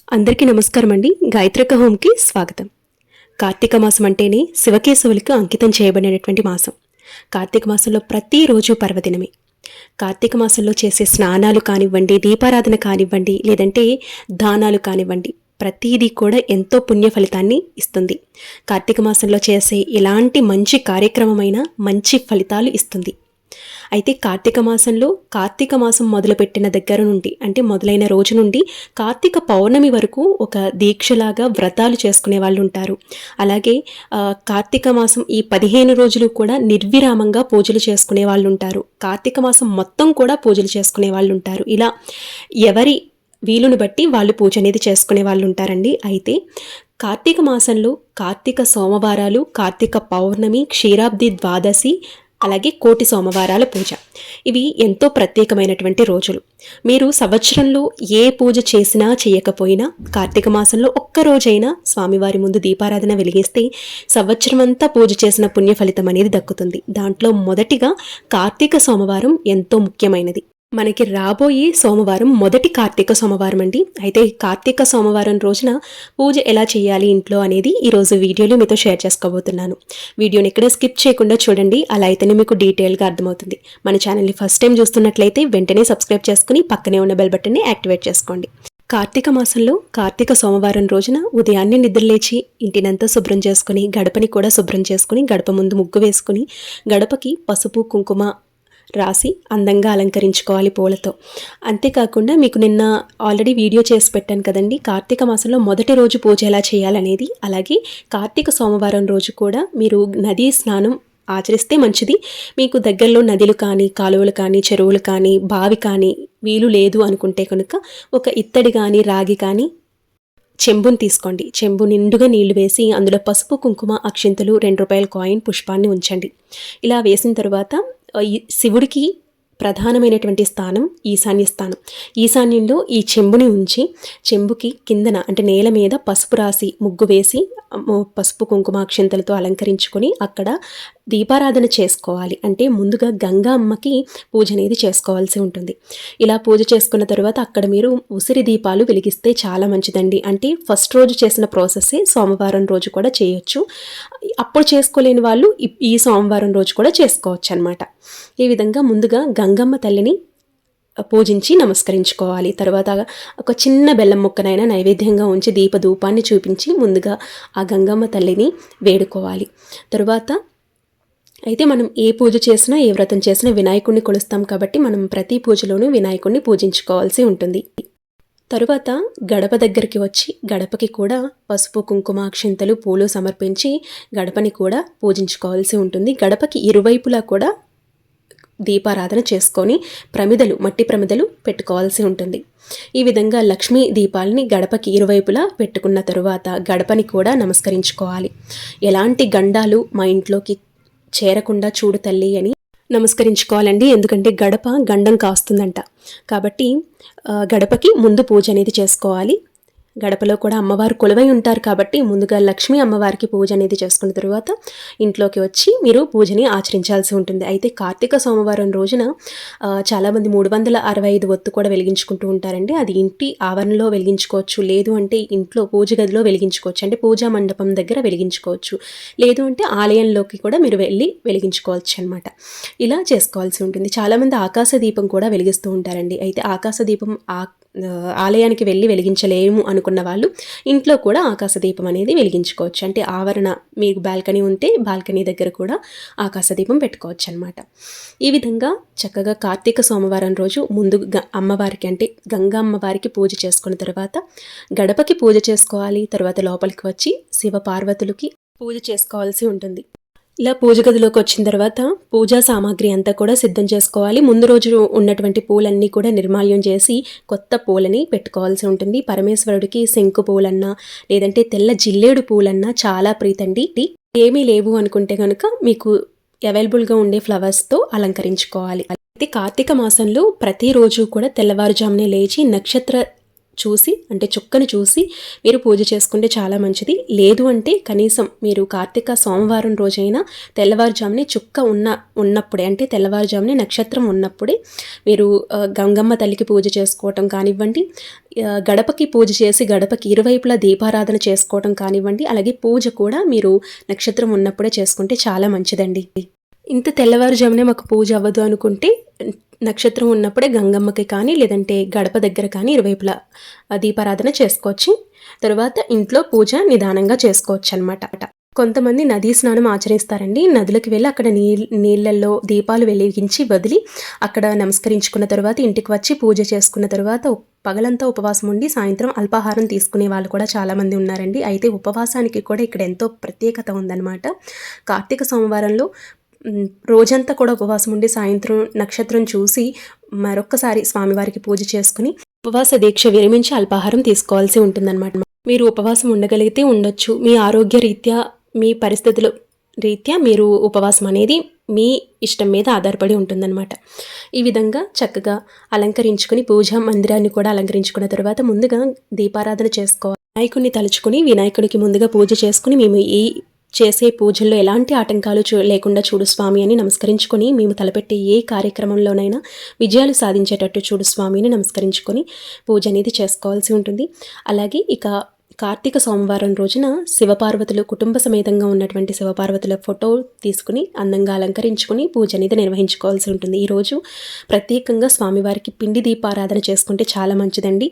అందరికీ నమస్కారం అండి. గాయత్రిక హోమ్కి స్వాగతం. కార్తీక మాసం అంటేనే శివకేశవులకు అంకితం చేయబడినటువంటి మాసం. కార్తీక మాసంలో ప్రతిరోజు పర్వదినమే. కార్తీక మాసంలో చేసే స్నానాలు కానివ్వండి, దీపారాధన కానివ్వండి, లేదంటే దానాలు కానివ్వండి, ప్రతీదీ కూడా ఎంతో పుణ్య ఫలితాన్ని ఇస్తుంది. కార్తీక మాసంలో చేసే ఎలాంటి మంచి కార్యక్రమమైనా మంచి ఫలితాలు ఇస్తుంది. అయితే కార్తీక మాసం మొదలుపెట్టిన దగ్గర నుండి, అంటే మొదలైన రోజు నుండి కార్తీక పౌర్ణమి వరకు ఒక దీక్షలాగా వ్రతాలు చేసుకునే వాళ్ళు ఉంటారు. అలాగే కార్తీక మాసం ఈ 15 రోజులు కూడా నిర్విరామంగా పూజలు చేసుకునే వాళ్ళు ఉంటారు. కార్తీక మాసం మొత్తం కూడా పూజలు చేసుకునే వాళ్ళు ఉంటారు. ఇలా ఎవరి వీలుని బట్టి వాళ్ళు పూజ అనేది చేసుకునే వాళ్ళు ఉంటారండి. అయితే కార్తీక మాసంలో కార్తీక సోమవారాలు, కార్తీక పౌర్ణమి, క్షీరాబ్ది ద్వాదశి, అలాగే కోటి సోమవారాల పూజ, ఇవి ఎంతో ప్రత్యేకమైనటువంటి రోజులు. మీరు సంవత్సరంలో ఏ పూజ చేసినా చేయకపోయినా కార్తీక మాసంలో ఒక్కరోజైనా స్వామివారి ముందు దీపారాధన వెలిగిస్తే సంవత్సరం అంతా పూజ చేసిన పుణ్య ఫలితం అనేది దక్కుతుంది. దాంట్లో మొదటిగా కార్తీక సోమవారం ఎంతో ముఖ్యమైనది. మనకి రాబోయే సోమవారం మొదటి కార్తీక సోమవారం అండి. అయితే కార్తీక సోమవారం రోజున పూజ ఎలా చేయాలి ఇంట్లో అనేది ఈరోజు వీడియోలో మీతో షేర్ చేసుకోబోతున్నాను. వీడియోని ఎక్కడ స్కిప్ చేయకుండా చూడండి, అలా అయితేనే మీకు డీటెయిల్గా అర్థమవుతుంది. మన ఛానల్ని ఫస్ట్ టైం చూస్తున్నట్లయితే వెంటనే సబ్స్క్రైబ్ చేసుకుని పక్కనే ఉన్న బెల్ బటన్ని యాక్టివేట్ చేసుకోండి. కార్తీక మాసంలో కార్తీక సోమవారం రోజున ఉదయాన్నే నిద్రలేచి ఇంటినంతా శుభ్రం చేసుకుని, గడపని కూడా శుభ్రం చేసుకుని, గడప ముందు ముగ్గు వేసుకుని, గడపకి పసుపు కుంకుమ రాసి అందంగా అలంకరించుకోవాలి పూలతో. అంతేకాకుండా మీకు నిన్న ఆల్రెడీ వీడియో చేసి పెట్టాను కదండి, కార్తీక మాసంలో మొదటి రోజు పూజ ఎలా చేయాలనేది. అలాగే కార్తీక సోమవారం రోజు కూడా మీరు నదీ స్నానం ఆచరిస్తే మంచిది. మీకు దగ్గరలో నదులు కానీ, కాలువలు కానీ, చెరువులు కానీ, బావి కానీ వీలు లేదు అనుకుంటే కనుక ఒక ఇత్తడి కానీ, రాగి కానీ చెంబుని తీసుకోండి. చెంబు నిండుగా నీళ్లు వేసి అందులో పసుపు కుంకుమ అక్షింతలు, ₹2 కాయిన్, పుష్పాన్ని ఉంచండి. ఇలా వేసిన తర్వాత శివుడికి ప్రధానమైనటువంటి స్థానం ఈశాన్య స్థానం. ఈశాన్యంలో ఈ చెంబుని ఉంచి చెంబుకి కిందన అంటే నేల మీద పసుపు రాసి ముగ్గు వేసి పసుపు కుంకుమ అక్షింతలతో అలంకరించుకొని అక్కడ దీపారాధన చేసుకోవాలి. అంటే ముందుగా గంగా అమ్మకి పూజ అనేది చేసుకోవాల్సి ఉంటుంది. ఇలా పూజ చేసుకున్న తర్వాత అక్కడ మీరు ఉసిరి దీపాలు వెలిగిస్తే చాలా మంచిదండి. అంటే ఫస్ట్ రోజు చేసిన ప్రాసెస్సే సోమవారం రోజు కూడా చేయొచ్చు. అప్పుడు చేసుకోలేని వాళ్ళు ఈ సోమవారం రోజు కూడా చేసుకోవచ్చు అన్నమాట. ఈ విధంగా ముందుగా గంగమ్మ తల్లిని పూజించి నమస్కరించుకోవాలి. తర్వాత ఒక చిన్న బెల్లం ముక్కనైనా నైవేద్యంగా ఉంచి దీపధూపాన్ని చూపించి ముందుగా ఆ గంగమ్మ తల్లిని వేడుకోవాలి. తరువాత అయితే మనం ఏ పూజ చేసినా, ఏ వ్రతం చేసినా వినాయకుడిని కొలుస్తాం కాబట్టి మనం ప్రతి పూజలోనూ వినాయకుడిని పూజించుకోవాల్సి ఉంటుంది. తరువాత గడప దగ్గరికి వచ్చి గడపకి కూడా పసుపు కుంకుమ అక్షింతలు పూలు సమర్పించి గడపని కూడా పూజించుకోవాల్సి ఉంటుంది. గడపకి ఇరువైపులా కూడా దీపారాధన చేసుకొని మట్టి ప్రమిదలు పెట్టుకోవాల్సి ఉంటుంది. ఈ విధంగా లక్ష్మీ దీపాలని గడపకి ఇరువైపులా పెట్టుకున్న తరువాత గడపని కూడా నమస్కరించుకోవాలి. ఎలాంటి గండాలు మా ఇంట్లోకి చేరకుండా చూడు తల్లి అని నమస్కరించుకోవాలండి. ఎందుకంటే గడప గండం కాస్తుందంట. కాబట్టి గడపకి ముందు పూజ అనేది చేసుకోవాలి. గడపలో కూడా అమ్మవారు కొలువై ఉంటారు కాబట్టి ముందుగా లక్ష్మీ అమ్మవారికి పూజ అనేది చేసుకున్న తరువాత ఇంట్లోకి వచ్చి మీరు పూజని ఆచరించాల్సి ఉంటుంది. అయితే కార్తీక సోమవారం రోజున చాలామంది 365 ఒత్తు కూడా వెలిగించుకుంటూ ఉంటారండి. అది ఇంటి ఆవరణలో వెలిగించుకోవచ్చు, లేదు అంటే ఇంట్లో పూజ గదిలో వెలిగించుకోవచ్చు, అంటే పూజా మండపం దగ్గర వెలిగించుకోవచ్చు, లేదు అంటే ఆలయంలోకి కూడా మీరు వెళ్ళి వెలిగించుకోవచ్చు అనమాట. ఇలా చేసుకోవాల్సి ఉంటుంది. చాలామంది ఆకాశ దీపం కూడా వెలిగిస్తూ ఉంటారండి. అయితే ఆకాశ దీపం ఆలయానికి వెళ్ళి వెలిగించలేము అనుకున్న వాళ్ళు ఇంట్లో కూడా ఆకాశ దీపం అనేది వెలిగించుకోవచ్చు. అంటే ఆవరణ మీకు బాల్కనీ ఉంటే బాల్కనీ దగ్గర కూడా ఆకాశ దీపం పెట్టుకోవచ్చు అనమాట. ఈ విధంగా చక్కగా కార్తీక సోమవారం రోజు ముందు అమ్మవారికి అంటే గంగా అమ్మవారికి పూజ చేసుకున్న తర్వాత గడపకి పూజ చేసుకోవాలి. తర్వాత లోపలికి వచ్చి శివ పార్వతులకి పూజ చేసుకోవాల్సి ఉంటుంది. ఇలా పూజ గదిలోకి వచ్చిన తర్వాత పూజా సామాగ్రి అంతా కూడా సిద్ధం చేసుకోవాలి. ముందు రోజు ఉన్నటువంటి పూలన్నీ కూడా నిర్మాల్యం చేసి కొత్త పూలని పెట్టుకోవాల్సి ఉంటుంది. పరమేశ్వరుడికి శంకు పూలన్నా లేదంటే తెల్ల జిల్లేడు పూలన్నా చాలా ప్రీతండి. ఏమీ లేవు అనుకుంటే కనుక మీకు అవైలబుల్గా ఉండే ఫ్లవర్స్తో అలంకరించుకోవాలి. అయితే కార్తీక మాసంలో ప్రతిరోజు కూడా తెల్లవారుజామునే లేచి నక్షత్ర చూసి అంటే చుక్కను చూసి మీరు పూజ చేసుకుంటే చాలా మంచిది. లేదు అంటే కనీసం మీరు కార్తీక సోమవారం రోజైనా తెల్లవారుజామునే చుక్క ఉన్నప్పుడే అంటే తెల్లవారుజామునే నక్షత్రం ఉన్నప్పుడే మీరు గంగమ్మ తల్లికి పూజ చేసుకోవటం కానివ్వండి, గడపకి పూజ చేసి గడపకి ఇరువైపులా దీపారాధన చేసుకోవటం కానివ్వండి, అలాగే పూజ కూడా మీరు నక్షత్రం ఉన్నప్పుడే చేసుకుంటే చాలా మంచిదండి. ఇంత తెల్లవారుజామునే మాకు పూజ అవ్వదు అనుకుంటే నక్షత్రం ఉన్నప్పుడే గంగమ్మకి కానీ లేదంటే గడప దగ్గర కానీ ఇరువైపులా దీపారాధన చేసుకోవచ్చు. తర్వాత ఇంట్లో పూజ నిదానంగా చేసుకోవచ్చు అనమాట. కొంతమంది నదీ స్నానం ఆచరిస్తారండి. నదులకు వెళ్ళి అక్కడ నీళ్ళల్లో దీపాలు వెలిగించి వదిలి అక్కడ నమస్కరించుకున్న తర్వాత ఇంటికి వచ్చి పూజ చేసుకున్న తర్వాత పగలంతా ఉపవాసం ఉండి సాయంత్రం అల్పాహారం తీసుకునే వాళ్ళు కూడా చాలామంది ఉన్నారండి. అయితే ఉపవాసానికి కూడా ఇక్కడ ఎంతో ప్రత్యేకత ఉందన్నమాట. కార్తీక సోమవారంలో రోజంతా కూడా ఉపవాసం ఉండి సాయంత్రం నక్షత్రం చూసి మరొక్కసారి స్వామివారికి పూజ చేసుకుని ఉపవాస దీక్ష విరమించి అల్పాహారం తీసుకోవాల్సి ఉంటుందన్నమాట. మీరు ఉపవాసం ఉండగలిగితే ఉండొచ్చు. మీ ఆరోగ్య రీత్యా మీ పరిస్థితుల రీత్యా మీరు ఉపవాసం అనేది మీ ఇష్టం మీద ఆధారపడి ఉంటుందన్నమాట. ఈ విధంగా చక్కగా అలంకరించుకుని పూజా మందిరాన్ని కూడా అలంకరించుకున్న తర్వాత ముందుగా దీపారాధన చేసుకోవాలి. వినాయకుడిని తలుచుకుని వినాయకుడికి ముందుగా పూజ చేసుకుని మేము ఈ చేసే పూజల్లో ఎలాంటి ఆటంకాలు లేకుండా చూడు స్వామి అని నమస్కరించుకొని మేము తలపెట్టే ఏ కార్యక్రమంలోనైనా విజయాలు సాధించేటట్టు చూడు స్వామి అని నమస్కరించుకొని పూజ అనేది చేసుకోవాల్సి ఉంటుంది. అలాగే ఇక కార్తీక సోమవారం రోజున శివపార్వతులు కుటుంబ సమేతంగా ఉన్నటువంటి శివపార్వతుల ఫోటో తీసుకుని అందంగా అలంకరించుకుని పూజ అనేది నిర్వహించుకోవాల్సి ఉంటుంది. ఈరోజు ప్రత్యేకంగా స్వామివారికి పిండి దీపారాధన చేసుకుంటే చాలా మంచిదండి.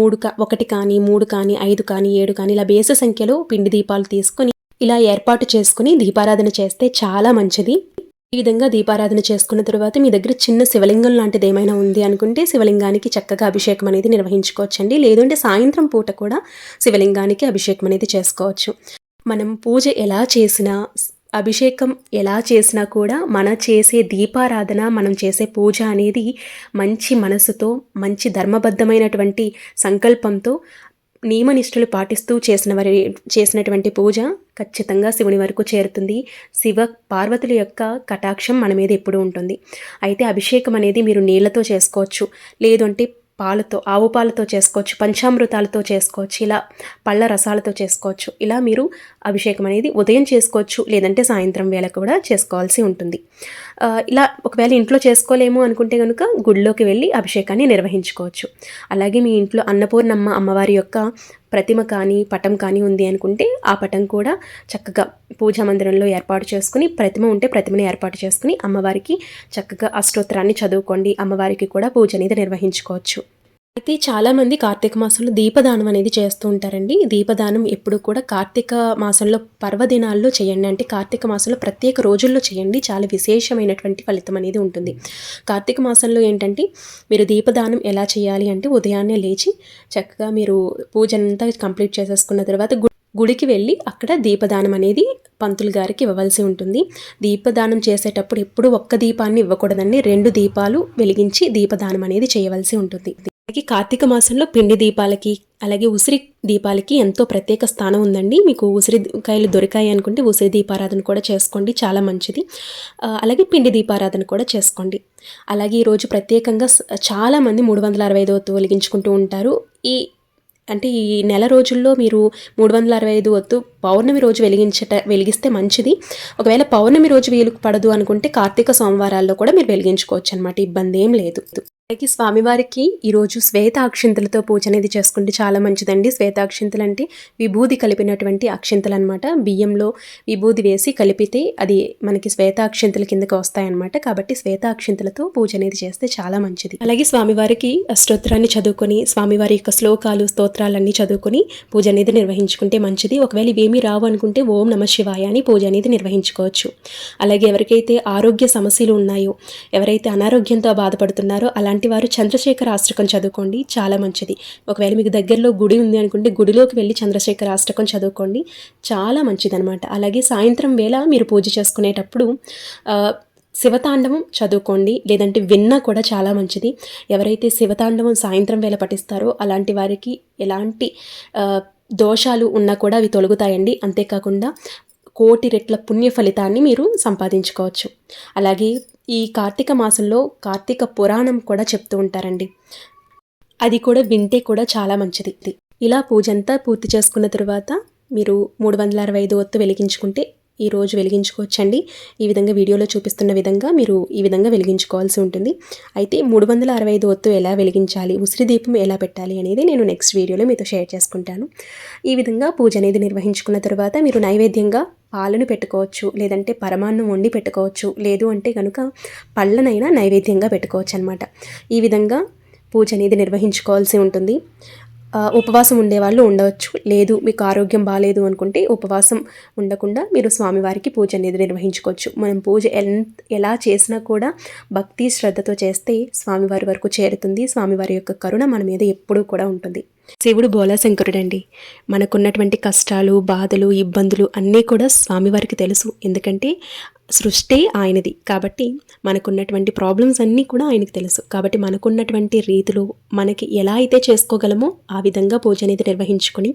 1 కానీ 3 కానీ 5 కానీ 7 కానీ ఇలా బేస సంఖ్యలో పిండి దీపాలు తీసుకుని ఇలా ఏర్పాటు చేసుకుని దీపారాధన చేస్తే చాలా మంచిది. ఈ విధంగా దీపారాధన చేసుకున్న తర్వాత మీ దగ్గర చిన్న శివలింగం లాంటిది ఏమైనా ఉంది అనుకుంటే శివలింగానికి చక్కగా అభిషేకం అనేది నిర్వహించుకోవచ్చండి. లేదంటే సాయంత్రం పూట కూడా శివలింగానికి అభిషేకం అనేది చేసుకోవచ్చు. మనం పూజ ఎలా చేసినా అభిషేకం ఎలా చేసినా కూడా మన చేసే దీపారాధన మనం చేసే పూజ అనేది మంచి మనసుతో మంచి ధర్మబద్ధమైనటువంటి సంకల్పంతో నియమనిష్టలు పాటిస్తూ చేసినటువంటి పూజ ఖచ్చితంగా శివుని వరకు చేరుతుంది. శివ పార్వతుల యొక్క కటాక్షం మన మీద ఎప్పుడూ ఉంటుంది. అయితే అభిషేకం అనేది మీరు నీళ్లతో చేసుకోవచ్చు, లేదు అంటే పాలతో ఆవు పాలతో చేసుకోవచ్చు, పంచామృతాలతో చేసుకోవచ్చు, ఇలా పళ్ళ రసాలతో చేసుకోవచ్చు. ఇలా మీరు అభిషేకం అనేది ఉదయం చేసుకోవచ్చు, లేదంటే సాయంత్రం వేళ కూడా చేసుకోవాల్సి ఉంటుంది. ఇలా ఒకవేళ ఇంట్లో చేసుకోలేము అనుకుంటే కనుక గుడిలోకి వెళ్ళి అభిషేకాన్ని నిర్వహించుకోవచ్చు. అలాగే మీ ఇంట్లో అన్నపూర్ణమ్మ అమ్మవారి యొక్క ప్రతిమ కానీ పటం కానీ ఉంది అనుకుంటే ఆ పటం కూడా చక్కగా పూజా మందిరంలో ఏర్పాటు చేసుకుని ప్రతిమ ఉంటే ప్రతిమని ఏర్పాటు చేసుకుని అమ్మవారికి చక్కగా అష్టోత్తరాన్ని చదువుకోండి. అమ్మవారికి కూడా పూజ అనేది నిర్వహించుకోవచ్చు. అయితే చాలామంది కార్తీక మాసంలో దీపదానం అనేది చేస్తూ ఉంటారండి. దీపదానం ఎప్పుడు కూడా కార్తీక మాసంలో పర్వదినాల్లో చేయండి. అంటే కార్తీక మాసంలో ప్రత్యేక రోజుల్లో చేయండి. చాలా విశేషమైనటువంటి ఫలితం అనేది ఉంటుంది. కార్తీక మాసంలో ఏంటంటే మీరు దీపదానం ఎలా చేయాలి అంటే ఉదయాన్నే లేచి చక్కగా మీరు పూజ అంతా కంప్లీట్ చేసేసుకున్న తర్వాత గుడికి వెళ్ళి అక్కడ దీపదానం అనేది పంతులు గారికి ఇవ్వవలసి ఉంటుంది. దీపదానం చేసేటప్పుడు ఎప్పుడు ఒక్క దీపాన్ని ఇవ్వకూడదండి. 2 దీపాలు వెలిగించి దీపదానం అనేది చేయవలసి ఉంటుంది. అలాగే కార్తీక మాసంలో పిండి దీపాలకి అలాగే ఉసిరి దీపాలకి ఎంతో ప్రత్యేక స్థానం ఉందండి. మీకు ఉసిరికాయలు దొరికాయి అనుకుంటే ఉసిరి దీపారాధన కూడా చేసుకోండి, చాలా మంచిది. అలాగే పిండి దీపారాధన కూడా చేసుకోండి. అలాగే ఈరోజు ప్రత్యేకంగా చాలామంది 365 ఒత్తు వెలిగించుకుంటూ ఉంటారు. ఈ నెల రోజుల్లో మీరు 365 ఒత్తు పౌర్ణమి రోజు వెలిగిస్తే మంచిది. ఒకవేళ పౌర్ణమి రోజు వీలు పడదు అనుకుంటే కార్తీక సోమవారాల్లో కూడా మీరు వెలిగించుకోవచ్చు అనమాట, ఇబ్బంది ఏం లేదు. అలాగే స్వామివారికి ఈరోజు శ్వేత అక్షింతలతో పూజ అనేది చేసుకుంటే చాలా మంచిదండి. శ్వేత అక్షింతలు అంటే విభూది కలిపినటువంటి అక్షింతలు అనమాట. బియ్యంలో విభూది వేసి కలిపితే అది మనకి శ్వేత అక్షింతల కిందకి వస్తాయన్నమాట. కాబట్టి శ్వేత అక్షింతలతో పూజ అనేది చేస్తే చాలా మంచిది. అలాగే స్వామివారికి అష్టోత్తరాన్ని చదువుకొని స్వామివారి యొక్క శ్లోకాలు స్తోత్రాలన్నీ చదువుకొని పూజ అనేది నిర్వహించుకుంటే మంచిది. ఒకవేళ ఇవేమీ రావు అనుకుంటే ఓం నమ శివాయ అని పూజ అనేది నిర్వహించుకోవచ్చు. అలాగే ఎవరికైతే ఆరోగ్య సమస్యలు ఉన్నాయో, ఎవరైతే అనారోగ్యంతో బాధపడుతున్నారో అలాంటి వారు చంద్రశేఖర అష్టకం చదువుకోండి, చాలా మంచిది. ఒకవేళ మీకు దగ్గరలో గుడి ఉంది అనుకుంటే గుడిలోకి వెళ్ళి చంద్రశేఖర అష్టకం చదువుకోండి, చాలా మంచిదనమాట. అలాగే సాయంత్రం వేళ మీరు పూజ చేసుకునేటప్పుడు శివతాండవం చదువుకోండి, లేదంటే విన్నా కూడా చాలా మంచిది. ఎవరైతే శివతాండవం సాయంత్రం వేళ పఠిస్తారో అలాంటి వారికి ఎలాంటి దోషాలు ఉన్నా కూడా అవి తొలగుతాయండి. అంతేకాకుండా 1,000,000 రెట్ల పుణ్య ఫలితాన్ని మీరు సంపాదించుకోవచ్చు. అలాగే ఈ కార్తీక మాసంలో కార్తీక పురాణం కూడా చెప్తూ ఉంటారండి. అది కూడా వింటే కూడా చాలా మంచిది. ఇలా పూజ అంతా పూర్తి చేసుకున్న తర్వాత మీరు 365 ఒత్తు వెలిగించుకుంటే ఈ రోజు వెలిగించుకోవచ్చండి. ఈ విధంగా వీడియోలో చూపిస్తున్న విధంగా మీరు ఈ విధంగా వెలిగించుకోవాల్సి ఉంటుంది. అయితే 365 ఒత్తు ఎలా వెలిగించాలి, ఉసిరి దీపం ఎలా పెట్టాలి అనేది నేను నెక్స్ట్ వీడియోలో మీతో షేర్ చేసుకుంటాను. ఈ విధంగా పూజ అనేది నిర్వహించుకున్న తర్వాత మీరు నైవేద్యంగా పాలను పెట్టుకోవచ్చు, లేదంటే పరమాన్నం వండి పెట్టుకోవచ్చు, లేదు అంటే కనుక పళ్ళనైనా నైవేద్యంగా పెట్టుకోవచ్చు అనమాట. ఈ విధంగా పూజ అనేది నిర్వహించుకోవాల్సి ఉంటుంది. ఉపవాసం ఉండేవాళ్ళు ఉండవచ్చు, లేదు మీకు ఆరోగ్యం బాగాలేదు అనుకుంటే ఉపవాసం ఉండకుండా మీరు స్వామివారికి పూజ అనేది నిర్వహించుకోవచ్చు. మనం పూజ ఎలా చేసినా కూడా భక్తి శ్రద్ధతో చేస్తే స్వామివారి వరకు చేరుతుంది. స్వామివారి యొక్క కరుణ మన మీద ఎప్పుడూ కూడా ఉంటుంది. శివుడు బోలాశంకరుడు అండి. మనకున్నటువంటి కష్టాలు, బాధలు, ఇబ్బందులు అన్నీ కూడా స్వామివారికి తెలుసు. ఎందుకంటే సృష్టి ఆయనది కాబట్టి మనకున్నటువంటి ప్రాబ్లమ్స్ అన్నీ కూడా ఆయనకు తెలుసు. కాబట్టి మనకున్నటువంటి రీతులు మనకి ఎలా అయితే చేసుకోగలమో ఆ విధంగా పూజ అనేది నిర్వహించుకొని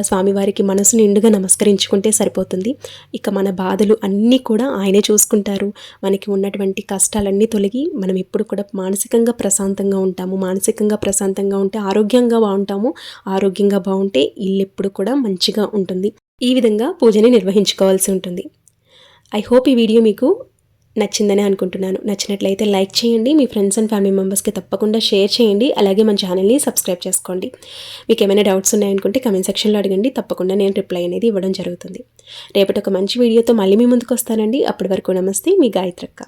స్వామివారికి మనసు నిండుగా నమస్కరించుకుంటే సరిపోతుంది. ఇక మన బాధలు అన్నీ కూడా ఆయనే చూసుకుంటారు. మనకి ఉన్నటువంటి కష్టాలన్నీ తొలగి మనం ఎప్పుడు కూడా మానసికంగా ప్రశాంతంగా ఉంటాము. మానసికంగా ప్రశాంతంగా ఉంటే ఆరోగ్యంగా బాగుంటాము. ఆరోగ్యంగా బాగుంటే ఇల్లు ఎప్పుడు కూడా మంచిగా ఉంటుంది. ఈ విధంగా పూజని నిర్వహించుకోవాల్సి ఉంటుంది. ఐ హోప్ ఈ వీడియో మీకు నచ్చిందని అనుకుంటున్నాను. నచ్చినట్లయితే లైక్ చేయండి, మీ ఫ్రెండ్స్ అండ్ ఫ్యామిలీ మెంబర్స్కి తప్పకుండా షేర్ చేయండి. అలాగే మన ఛానల్ని సబ్స్క్రైబ్ చేసుకోండి. మీకు ఏమైనా డౌట్స్ ఉన్నాయనుకుంటే కమెంట్ సెక్షన్లో అడగండి, తప్పకుండా నేను రిప్లై అనేది ఇవ్వడం జరుగుతుంది. రేపటి ఒక మంచి వీడియోతో మళ్ళీ మీ ముందుకు వస్తానండి. అప్పటి వరకు నమస్తే, మీ గాయత్రక్క.